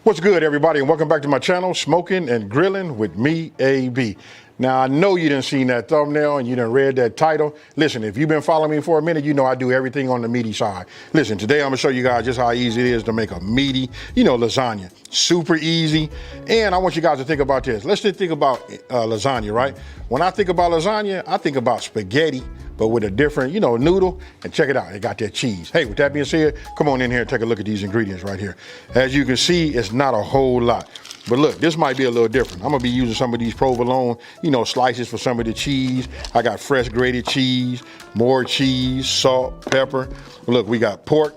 What's good, everybody, and welcome back to my channel, Smoking and Grilling with me, AB. Now, I know you done seen that thumbnail and you done read that title. Listen, if you've been following me for a minute, you know I do everything on the meaty side. Listen, today I'm gonna show you guys just how easy it is to make a meaty, lasagna. Super easy. And I want you guys to think about this. Let's just think about lasagna, right? When I think about lasagna, I think about spaghetti, but with a different, noodle. And check it out, it got that cheese. Hey, with that being said, come on in here and take a look at these ingredients right here. As you can see, it's not a whole lot. But look, this might be a little different. I'm gonna be using some of these provolone, slices for some of the cheese. I got fresh grated cheese, more cheese, salt, pepper. Look, we got pork,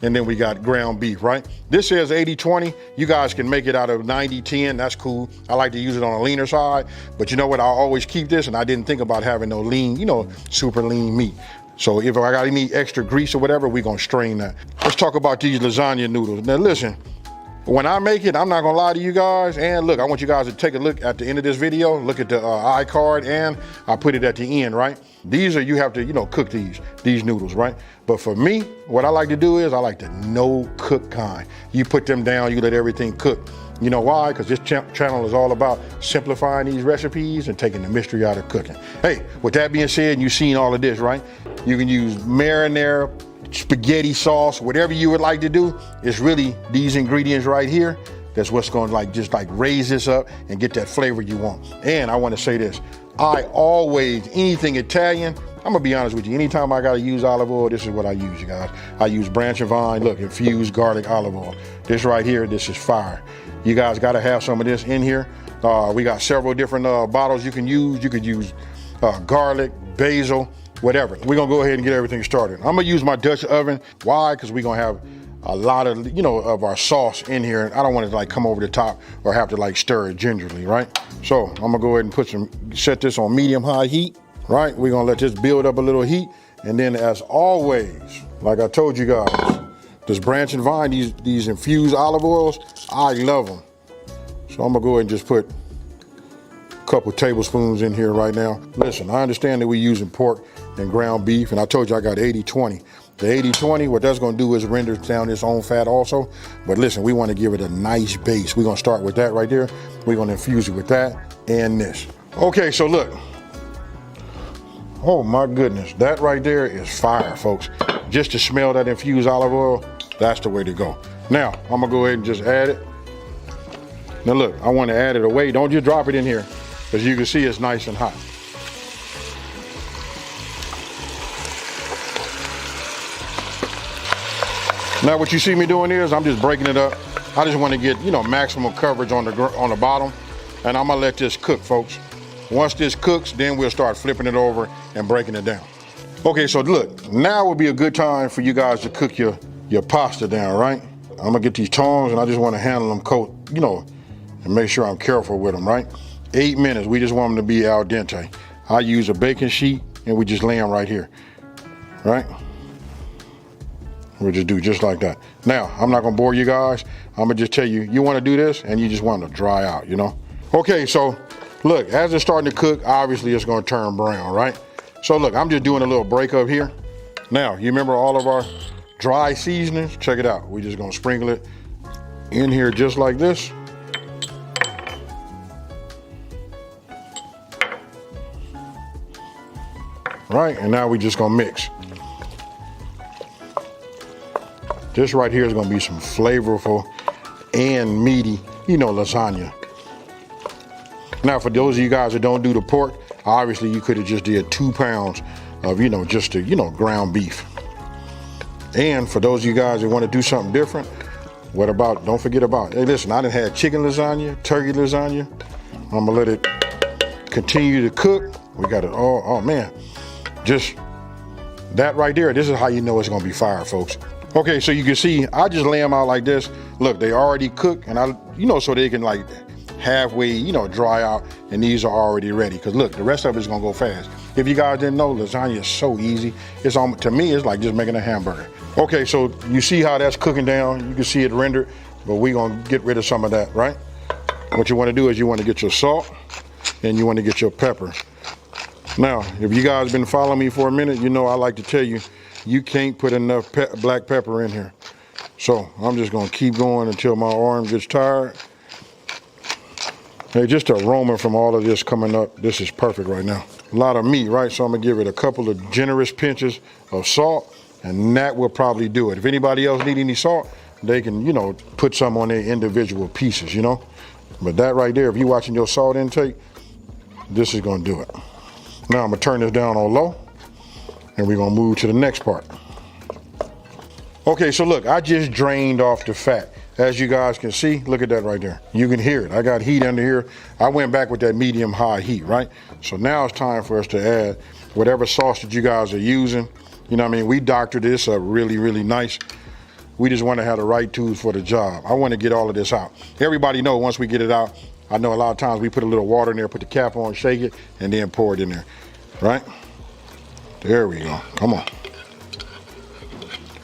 and then we got ground beef, right? This says 80-20. You guys can make it out of 90-10, that's cool. I like to use it on a leaner side, but you know what? I always keep this, and I didn't think about having no lean, super lean meat. So if I got any extra grease or whatever, we're gonna strain that. Let's talk about these lasagna noodles. Now listen, when I make it, I'm not gonna lie to you guys, and look, I want you guys to take a look at the end of this video, look at the iCard, and I put it at the end, right? These are, you have to, cook these noodles, right? But for me, what I like to do is I like the no-cook kind. You put them down, you let everything cook. You know why? Because this channel is all about simplifying these recipes and taking the mystery out of cooking. Hey, with that being said, you've seen all of this, right? You can use marinara, spaghetti sauce, whatever you would like to do. It's really these ingredients right here. That's what's going to just raise this up and get that flavor you want. And I want to say this, I always, anything Italian, I'm gonna be honest with you, anytime I gotta use olive oil, this is what I use, you guys. I use Branch and Vine, look, infused garlic olive oil. This right here, this is fire. You guys gotta have some of this in here. We got several different bottles you can use. You could use garlic, basil, whatever. We're gonna go ahead and get everything started. I'm gonna use my Dutch oven. Why? Because we're gonna have a lot of, of our sauce in here. I don't want it to come over the top or have to stir it gingerly, right? So I'm gonna go ahead and set this on medium-high heat, right? We're gonna let this build up a little heat. And then as always, like I told you guys, this Branch and Vine, these infused olive oils, I love them. So I'm gonna go ahead and just put a couple tablespoons in here right now. Listen, I understand that we're using pork and ground beef, and I told you I got 80-20. The 80-20, what that's gonna do is render down its own fat also. But listen, we wanna give it a nice base. We're gonna start with that right there. We're gonna infuse it with that and this. Okay, so look. Oh my goodness, that right there is fire, folks. Just to smell that infused olive oil, that's the way to go. Now, I'm gonna go ahead and just add it. Now look, I wanna add it away. Don't just drop it in here, because you can see it's nice and hot. Now what you see me doing is I'm just breaking it up. I just want to get, maximum coverage on the bottom, and I'm gonna let this cook, folks. Once this cooks, then we'll start flipping it over and breaking it down. Okay, so look, now would be a good time for you guys to cook your pasta down, right? I'm gonna get these tongs and I just want to handle them and make sure I'm careful with them, right? 8 minutes, we just want them to be al dente. I use a baking sheet and we just lay them right here, right? We'll just do just like that. Now, I'm not gonna bore you guys. I'm gonna just tell you, you wanna do this and you just want to dry out, Okay, so look, as it's starting to cook, obviously it's gonna turn brown, right? So look, I'm just doing a little break up here. Now, you remember all of our dry seasonings? Check it out. We're just gonna sprinkle it in here just like this. Right, and now we're just gonna mix. This right here is gonna be some flavorful and meaty, lasagna. Now, for those of you guys that don't do the pork, obviously you could have just did 2 pounds of, just the, ground beef. And for those of you guys that want to do something different, don't forget about, hey listen, I done had chicken lasagna, turkey lasagna. I'm gonna let it continue to cook. We got it, oh man. Just that right there, this is how you know it's gonna be fire, folks. Okay, so you can see, I just lay them out like this. Look, they already cooked, and so they can halfway, dry out, and these are already ready. Because look, the rest of it is gonna go fast. If you guys didn't know, lasagna is so easy. To me, it's like just making a hamburger. Okay, so you see how that's cooking down. You can see it rendered, but we're gonna get rid of some of that, right? What you wanna do is you wanna get your salt, and you wanna get your pepper. Now, if you guys been following me for a minute, I like to tell you, you can't put enough black pepper in here. So I'm just gonna keep going until my arm gets tired. Hey, just the aroma from all of this coming up, this is perfect right now. A lot of meat, right? So I'm gonna give it a couple of generous pinches of salt, and that will probably do it. If anybody else need any salt, they can, you know, put some on their individual pieces, you know? But that right there, if you're watching your salt intake, this is gonna do it. Now I'm gonna turn this down on low, and we're gonna move to the next part. Okay, so look, I just drained off the fat. As you guys can see, look at that right there. You can hear it. I got heat under here. I went back with that medium high heat, right? So now it's time for us to add whatever sauce that you guys are using. You know what I mean? We doctored this up really, really nice. We just want to have the right tools for the job. I want to get all of this out. Everybody know once we get it out, I know a lot of times we put a little water in there, put the cap on, shake it, and then pour it in there, right? There we go. Come on.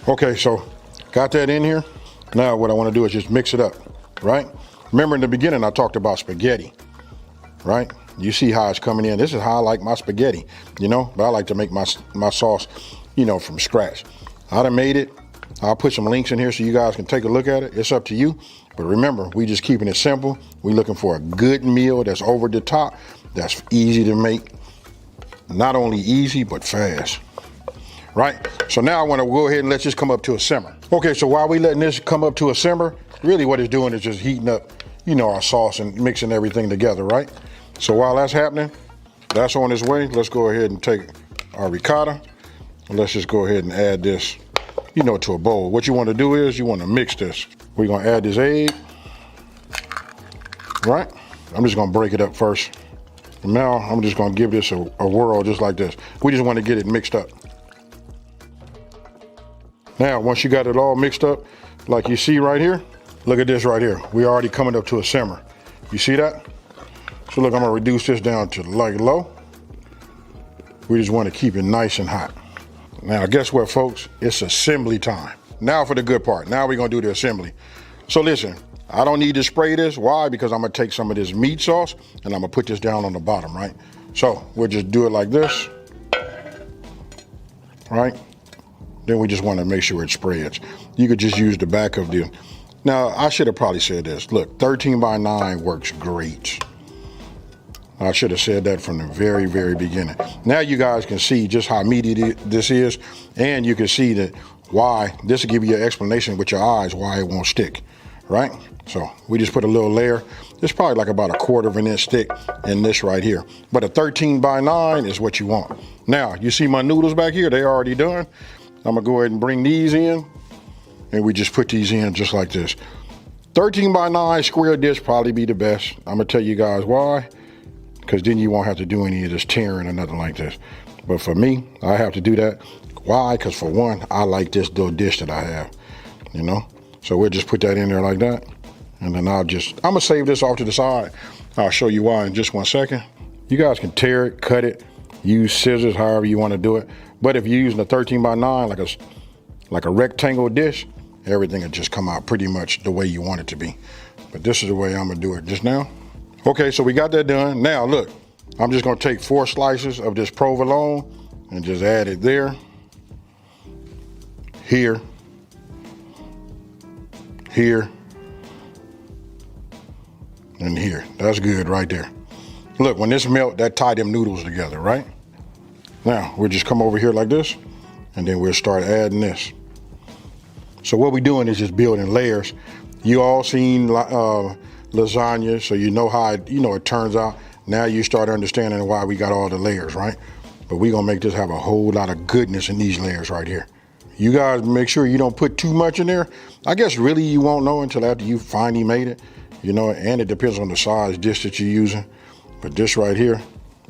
Okay, so got that in here. Now what I want to do is just mix it up, right? Remember in the beginning I talked about spaghetti, right? You see how it's coming in. This is how I like my spaghetti, you know? But I like to make my sauce, you know, from scratch. I done made it. I'll put some links in here so you guys can take a look at it. It's up to you. But remember, we just keeping it simple. We looking for a good meal that's over the top, that's easy to make. Not only easy, but fast. Right? So now I want to go ahead and let this come up to a simmer. Okay, so while we letting this come up to a simmer, really what it's doing is just heating up, you know, our sauce and mixing everything together, right? So while that's happening, that's on its way. Let's go ahead and take our ricotta. And let's just go ahead and add this, you know, to a bowl. What you want to do is you want to mix this. We're going to add this egg, right? I'm just going to break it up first. And now I'm just going to give this a whirl just like this. We just want to get it mixed up. Now, once you got it all mixed up, like you see right here, look at this right here. We're already coming up to a simmer. You see that? So look, I'm gonna reduce this down to like low. We just wanna keep it nice and hot. Now, guess what, folks? It's assembly time. Now for the good part. Now we're gonna do the assembly. So listen, I don't need to spray this. Why? Because I'm gonna take some of this meat sauce and I'm gonna put this down on the bottom, right? So we'll just do it like this, right? Then we just want to make sure it spreads. You could just use the back of the, now I should have probably said this. Look, 13 by 9 works great. I should have said that from the very, very beginning. Now you guys can see just how meaty this is, and you can see that why, this will give you an explanation with your eyes why it won't stick, right? So we just put a little layer. It's probably like about 1/4 of an inch thick in this right here. But a 13 by 9 is what you want. Now, you see my noodles back here, they're already done. I'm gonna go ahead and bring these in, and we just put these in just like this. 13 by 9 square dish probably be the best. I'm gonna tell you guys why, because then you won't have to do any of this tearing or nothing like this. But for me, I have to do that. Why? Because for one, I like this little dish that I have, you know? So we'll just put that in there like that. And then I'm gonna save this off to the side. I'll show you why in just 1 second. You guys can tear it, cut it, use scissors, however you wanna do it. But if you're using a 13 by 9, like a rectangle dish, everything will just come out pretty much the way you want it to be. But this is the way I'm gonna do it just now. Okay, so we got that done. Now look, I'm just gonna take 4 slices of this provolone and just add it there, here, here, and here. That's good right there. Look, when this melt, that tie them noodles together, right? Now, we'll just come over here like this, and then we'll start adding this. So what we're doing is just building layers. You all seen lasagna, so you know how it turns out. Now you start understanding why we got all the layers, right? But we're gonna make this have a whole lot of goodness in these layers right here. You guys make sure you don't put too much in there. I guess really you won't know until after you finally made it, you know, and it depends on the size dish that you're using. But this right here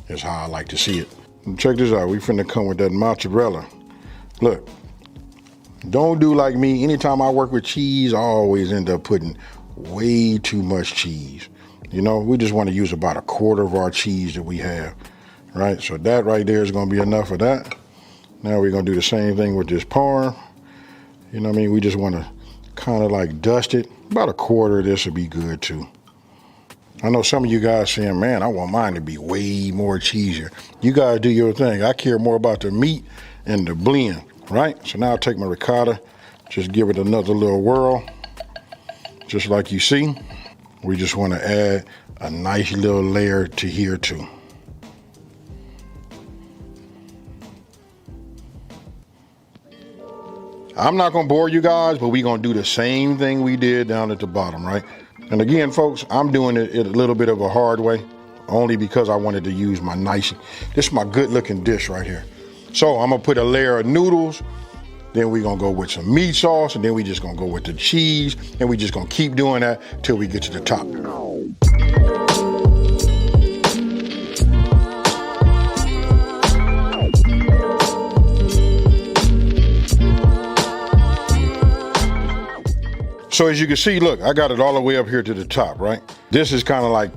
is how I like to see it. And check this out, we finna come with that mozzarella. Look, don't do like me. Anytime I work with cheese, I always end up putting way too much cheese. You know, we just want to use about 1/4 of our cheese that we have, right? So that right there is going to be enough of that. Now we're going to do the same thing with this parm. You know what I mean? We just want to kind of like dust it. About 1/4 of this would be good too. I know some of you guys saying, man, I want mine to be way more cheesier. You guys do your thing. I care more about the meat and the blend, right? So now I'll take my ricotta, Just give it another little whirl, just like you see. We just want to add a nice little layer to here too. I'm not gonna bore you guys, but we're gonna do the same thing we did down at the bottom, right? And again, folks, I'm doing it a little bit of a hard way, only because I wanted to use my nice, this is my good looking dish right here. So I'm gonna put a layer of noodles, then we're gonna go with some meat sauce, and then we just gonna go with the cheese, and we just gonna keep doing that till we get to the top. So as you can see, look, I got it all the way up here to the top, right? This is kind of like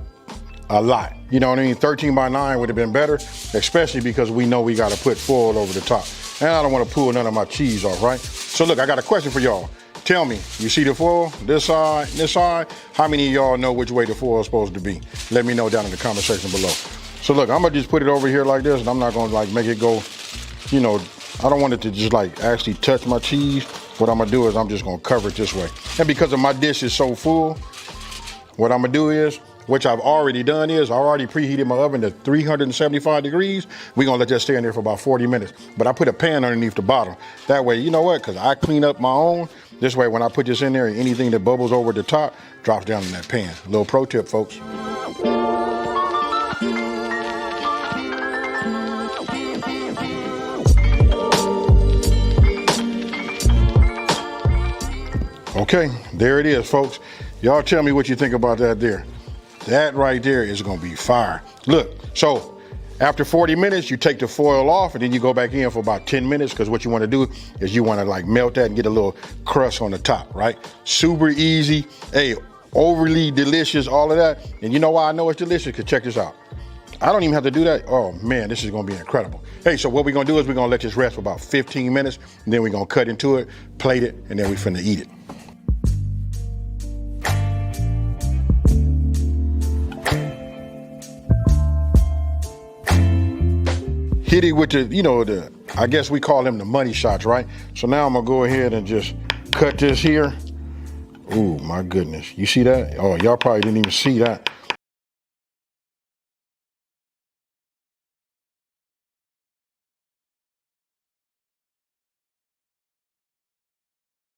a lot. You know what I mean? 13 by 9 would have been better, especially because we know we got to put foil over the top. And I don't want to pull none of my cheese off, right? So look, I got a question for y'all. Tell me, you see the foil, this side? How many of y'all know which way the foil is supposed to be? Let me know down in the comment section below. So look, I'm gonna just put it over here like this, and I'm not gonna like make it go, you know, I don't want it to just like actually touch my cheese. What I'm gonna do is I'm just gonna cover it this way. And because of my dish is so full, what I'm gonna do is, which I've already done is, I already preheated my oven to 375 degrees. We're gonna let that stay in there for about 40 minutes. But I put a pan underneath the bottom. That way, you know what, cause I clean up my own. This way, when I put this in there, anything that bubbles over the top drops down in that pan. A little pro tip, folks. Okay, there it is, folks. Y'all tell me what you think about that there. That right there is gonna be fire. Look, so after 40 minutes, you take the foil off and then you go back in for about 10 minutes because what you wanna do is you wanna like melt that and get a little crust on the top, right? Super easy, hey, overly delicious, all of that. And you know why I know it's delicious? Because check this out. I don't even have to do that. Oh man, this is gonna be incredible. Hey, so what we're gonna do is we're gonna let this rest for about 15 minutes, and then we're gonna cut into it, plate it, and then we finna eat it. Hit it with the, you know, I guess we call them the money shots, right? So now I'm gonna go ahead and just cut this here. Ooh, my goodness. You see that? Oh, y'all probably didn't even see that.